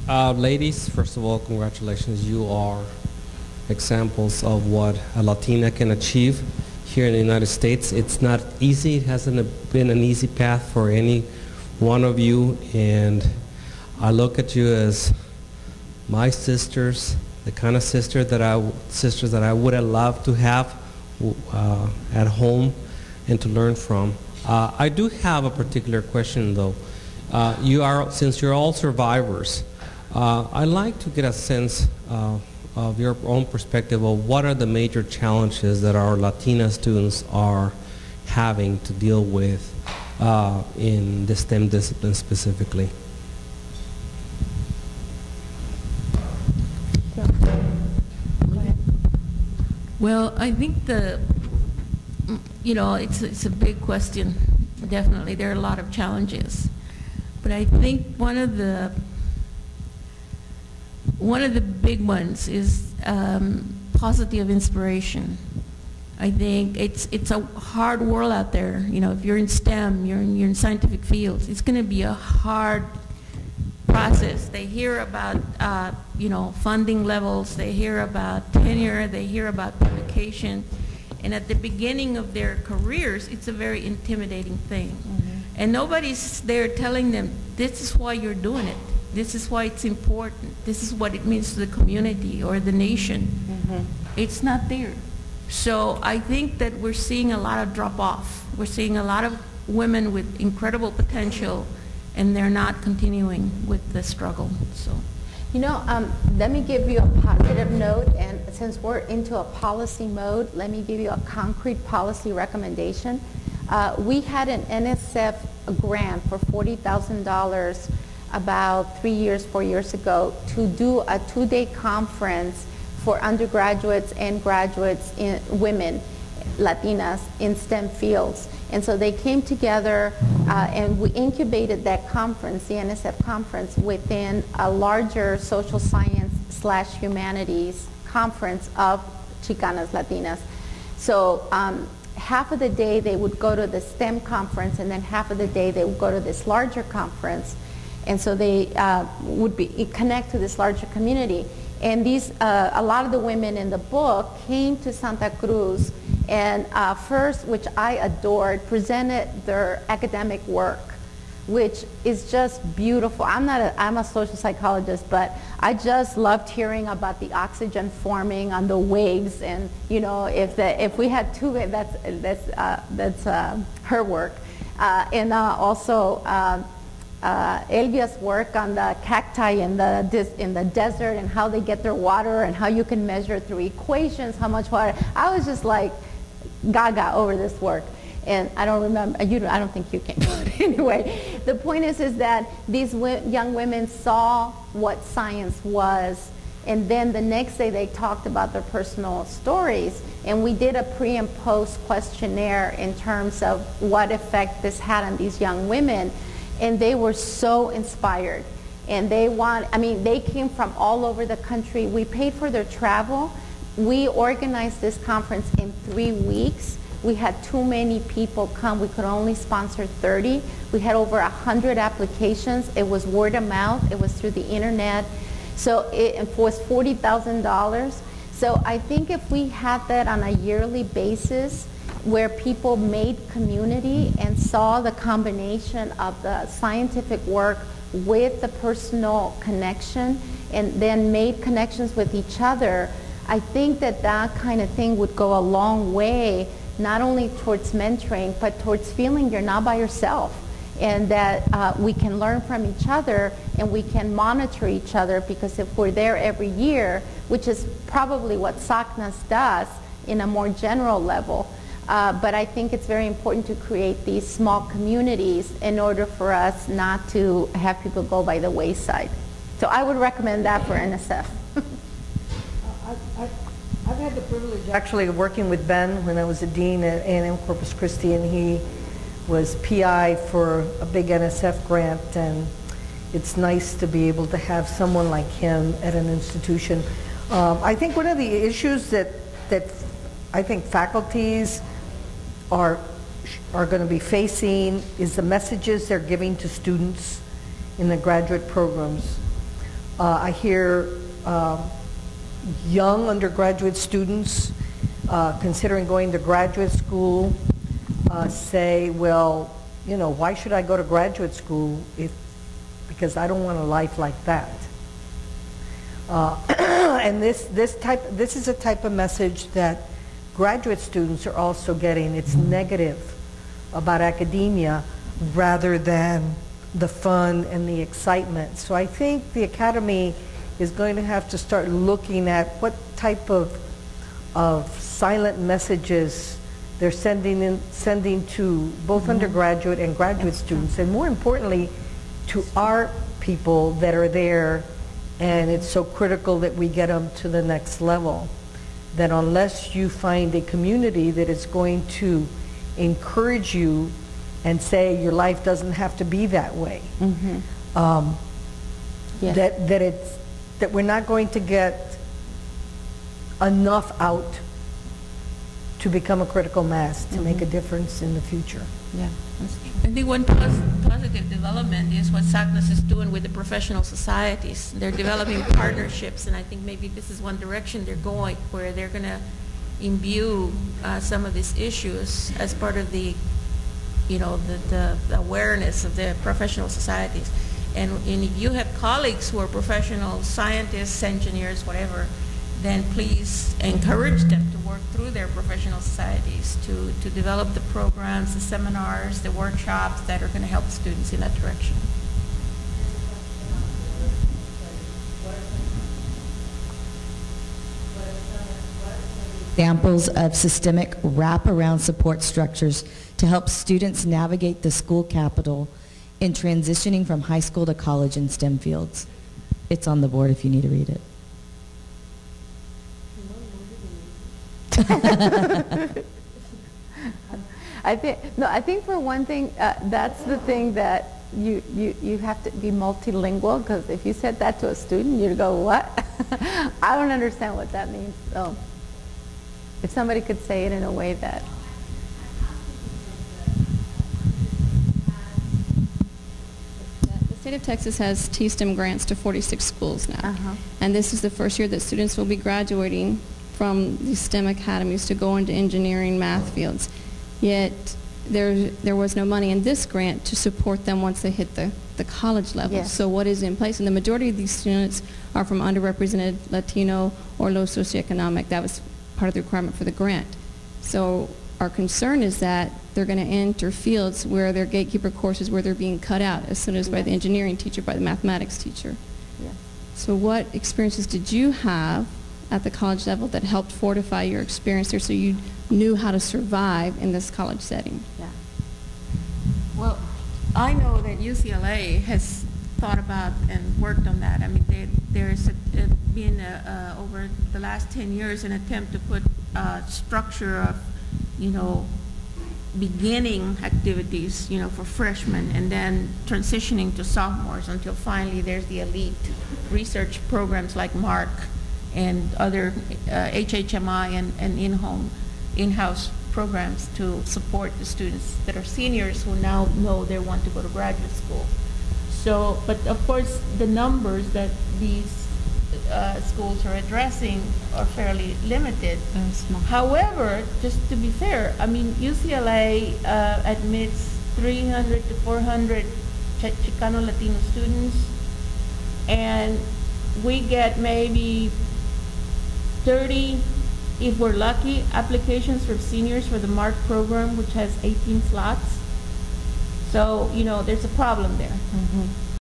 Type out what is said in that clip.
Ladies, first of all, congratulations. You are examples of what a Latina can achieve here in the United States. It's not easy. It hasn't been an easy path for any one of you, and I look at you as my sisters, the kind of sisters that I would have loved to have at home and to learn from. I do have a particular question, though. Since you're all survivors, I'd like to get a sense of your own perspective of what are the major challenges that our Latina students are having to deal with in the STEM discipline specifically. Well, I think it's a big question. Definitely, there are a lot of challenges, but I think one of the big ones is positive inspiration. I think it's a hard world out there. You know, if you're in STEM, you're in scientific fields, it's going to be a hard process. They hear about funding levels, they hear about tenure, they hear about publication, and at the beginning of their careers, it's a very intimidating thing. Mm-hmm. And nobody's there telling them, this is why you're doing it. This is why it's important. This is what it means to the community or the nation. Mm-hmm. It's not there. So I think that we're seeing a lot of drop off. We're seeing a lot of women with incredible potential, and they're not continuing with the struggle. So, let me give you a positive note, and since we're into a policy mode, let me give you a concrete policy recommendation. We had an NSF grant for $40,000 about 4 years ago to do a 2-day conference for undergraduates and graduates, women, Latinas in STEM fields. And so they came together and we incubated that conference, the NSF conference, within a larger social science / humanities conference of Chicanas Latinas. So half of the day they would go to the STEM conference, and then half of the day they would go to this larger conference. And so they would connect to this larger community. And a lot of the women in the book came to Santa Cruz and first, which I adored, presented their academic work, which is just beautiful. I'm a social psychologist, but I just loved hearing about the oxygen forming on the waves, and if we had two, that's her work, and also Elvia's work on the cacti in the desert and how they get their water and how you can measure through equations how much water. I was just like gaga over this work, and I don't remember. I don't think you can. But anyway, the point is that these young women saw what science was, and then the next day they talked about their personal stories, and we did a pre and post questionnaire in terms of what effect this had on these young women. And they were so inspired, and they came from all over the country. We paid for their travel. We organized this conference in 3 weeks. We had too many people come. We could only sponsor 30. We had over 100 applications. It was word of mouth. It was through the internet. So it was $40,000. So I think if we had that on a yearly basis, where people made community and saw the combination of the scientific work with the personal connection, and then made connections with each other, I think that kind of thing would go a long way, not only towards mentoring, but towards feeling you're not by yourself, and that we can learn from each other and we can monitor each other, because if we're there every year, which is probably what SACNAS does in a more general level, but I think it's very important to create these small communities in order for us not to have people go by the wayside. So I would recommend that for NSF. I've had the privilege actually of working with Ben when I was a dean at A&M Corpus Christi, and he was PI for a big NSF grant, and it's nice to be able to have someone like him at an institution. I think one of the issues that I think faculties are going to be facing is the messages they're giving to students in the graduate programs. I hear young undergraduate students considering going to graduate school say, well, you know, why should I go to graduate school because I don't want a life like that. And this is a type of message that graduate students are also getting. It's negative about academia rather than the fun and the excitement. So I think the Academy is going to have to start looking at what type of silent messages they're sending to both undergraduate and graduate students, and more importantly, to our people that are there. And it's so critical that we get them to the next level, that unless you find a community that is going to encourage you and say your life doesn't have to be that way, that we're not going to get enough out to become a critical mass to make a difference in the future. Yeah, that's true. I think one positive development is what SACNAS is doing with the professional societies. They're developing partnerships, and I think maybe this is one direction they're going, where they're going to imbue some of these issues as part of the, you know, the awareness of the professional societies. And if you have colleagues who are professional scientists, engineers, whatever, then please encourage them to work through their professional societies to develop the programs, the seminars, the workshops that are going to help students in that direction. Examples of systemic wraparound support structures to help students navigate the school capital in transitioning from high school to college in STEM fields. It's on the board if you need to read it. I think for one thing, that's the thing that you have to be multilingual, because if you said that to a student, you'd go, what? I don't understand what that means. So if somebody could say it in a way that. The state of Texas has T-STEM grants to 46 schools now. And this is the first year that students will be graduating from these STEM academies to go into engineering, math fields. Yet there was no money in this grant to support them once they hit the college level. Yes. So what is in place? And the majority of these students are from underrepresented Latino or low socioeconomic. That was part of the requirement for the grant. So our concern is that they're going to enter fields where their gatekeeper courses, where they're being cut out as soon as by the engineering teacher, by the mathematics teacher. Yes. So what experiences did you have at the college level that helped fortify your experience there so you knew how to survive in this college setting? Yeah. Well, I know that UCLA has thought about and worked on that. I mean, there's been over the last 10 years an attempt to put a structure of, you know, beginning activities, you know, for freshmen, and then transitioning to sophomores until finally there's the elite research programs like MARC and other HHMI and in-house programs to support the students that are seniors who now know they want to go to graduate school. So, but of course, the numbers that these schools are addressing are fairly limited. However, just to be fair, I mean, UCLA admits 300 to 400 Chicano Latino students, and we get maybe 30, if we're lucky, applications for seniors for the MARC program, which has 18 slots. So, you know, there's a problem there.